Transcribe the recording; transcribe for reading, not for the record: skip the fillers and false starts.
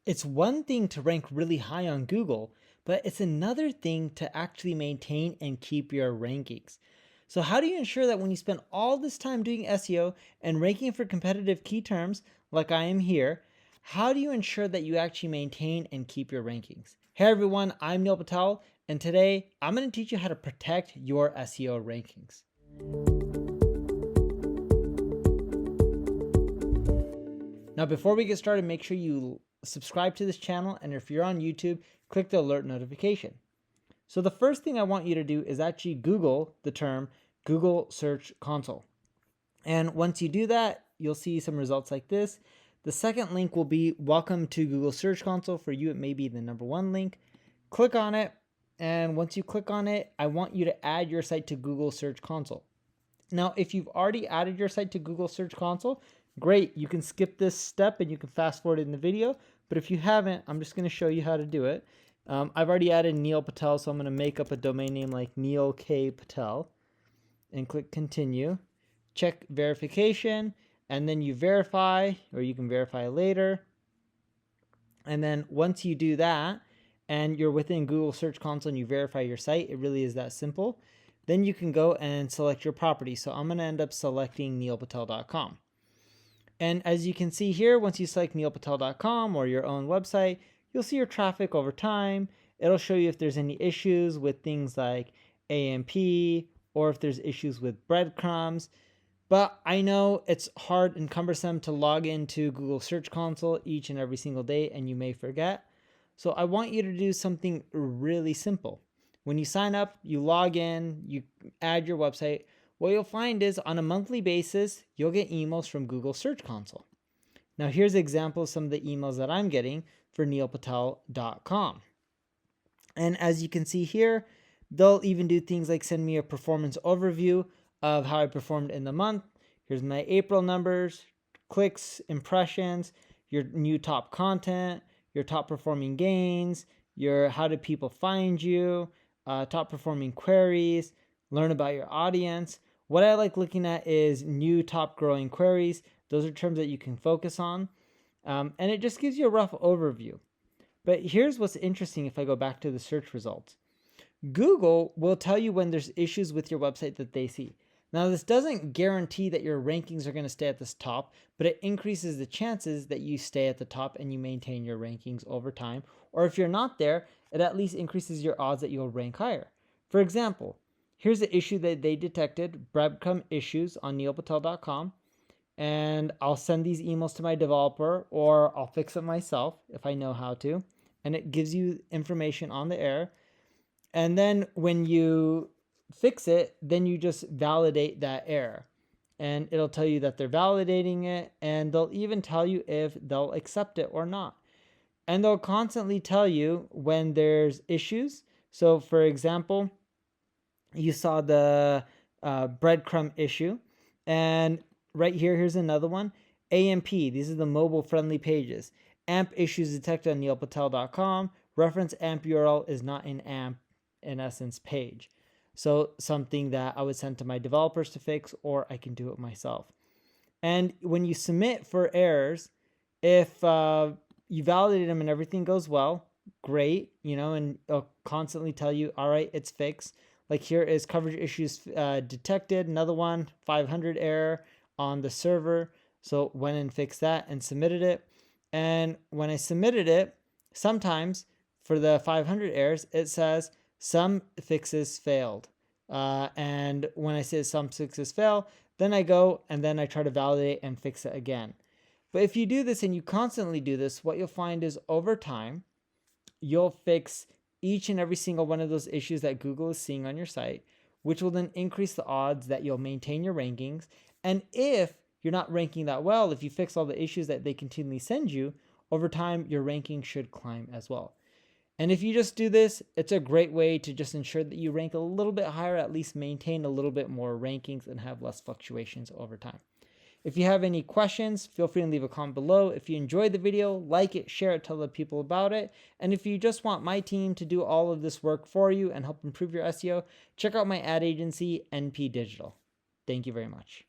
It's one thing to rank really high on Google, but it's another thing to actually maintain and keep your rankings. So how do you ensure that when you spend all this time doing SEO and ranking for competitive key terms, like I am here, how do you ensure that you actually maintain and keep your rankings? Hey everyone, I'm Neil Patel, and today I'm going to teach you how to protect your SEO rankings. Now, before we get started, make sure you subscribe to this channel, and if you're on YouTube, click the alert notification. So the first thing I want you to do is actually Google the term Google Search Console. And once you do that, you'll see some results like this. The second link will be welcome to Google Search Console. For you, it may be the #1 link. Click on it. And once you click on it, I want you to add your site to Google Search Console. Now, if you've already added your site to Google Search Console, great. You can skip this step and you can fast forward in the video. But if you haven't, I'm just going to show you how to do it. I've already added Neil Patel, so I'm going to make up a domain name like Neil K. Patel and click continue. Check verification, and then you verify, or you can verify later. And then once you do that, and you're within Google Search Console and you verify your site, it really is that simple. Then you can go and select your property. So I'm going to end up selecting neilpatel.com. And as you can see here, once you select neilpatel.com or your own website, you'll see your traffic over time. It'll show you if there's any issues with things like AMP or if there's issues with breadcrumbs. But I know it's hard and cumbersome to log into Google Search Console each and every single day, and you may forget. So I want you to do something really simple. When you sign up, you log in, you add your website. What you'll find is on a monthly basis, you'll get emails from Google Search Console. Now here's an example of some of the emails that I'm getting for neilpatel.com. And as you can see here, they'll even do things like send me a performance overview of how I performed in the month. Here's my April numbers, clicks, impressions, your new top content, your top performing gains, your how do people find you, top performing queries, learn about your audience. What I like looking at is new top growing queries. Those are terms that you can focus on. And it just gives you a rough overview. But here's what's interesting if I go back to the search results. Google will tell you when there's issues with your website that they see. Now, this doesn't guarantee that your rankings are going to stay at this top, but it increases the chances that you stay at the top and you maintain your rankings over time. Or if you're not there, it at least increases your odds that you'll rank higher. For example, here's the issue that they detected, breadcrumb issues on neilpatel.com. And I'll send these emails to my developer, or I'll fix it myself if I know how to. And it gives you information on the error. And then when you fix it, then you just validate that error. And it'll tell you that they're validating it, and they'll even tell you if they'll accept it or not. And they'll constantly tell you when there's issues. So for example, you saw the breadcrumb issue, and right here, here's another one. AMP, these are the mobile friendly pages. AMP issues detected on neilpatel.com. Reference AMP URL is not in AMP, in essence, page. So something that I would send to my developers to fix, or I can do it myself. And when you submit for errors, if you validate them and everything goes well, great, and it'll constantly tell you, all right, it's fixed. Like here is coverage issues detected, another one, 500 error on the server. So went and fixed that and submitted it. And when I submitted it, sometimes for the 500 errors, it says some fixes failed. And when I say some fixes fail, then I go and then I try to validate and fix it again. But if you do this and you constantly do this, what you'll find is over time, you'll fix each and every single one of those issues that Google is seeing on your site, which will then increase the odds that you'll maintain your rankings. And if you're not ranking that well, if you fix all the issues that they continually send you, over time, your ranking should climb as well. And if you just do this, it's a great way to just ensure that you rank a little bit higher, at least maintain a little bit more rankings and have less fluctuations over time. If you have any questions, feel free to leave a comment below. If you enjoyed the video, like it, share it, tell other people about it. And if you just want my team to do all of this work for you and help improve your SEO, check out my ad agency, NP Digital. Thank you very much.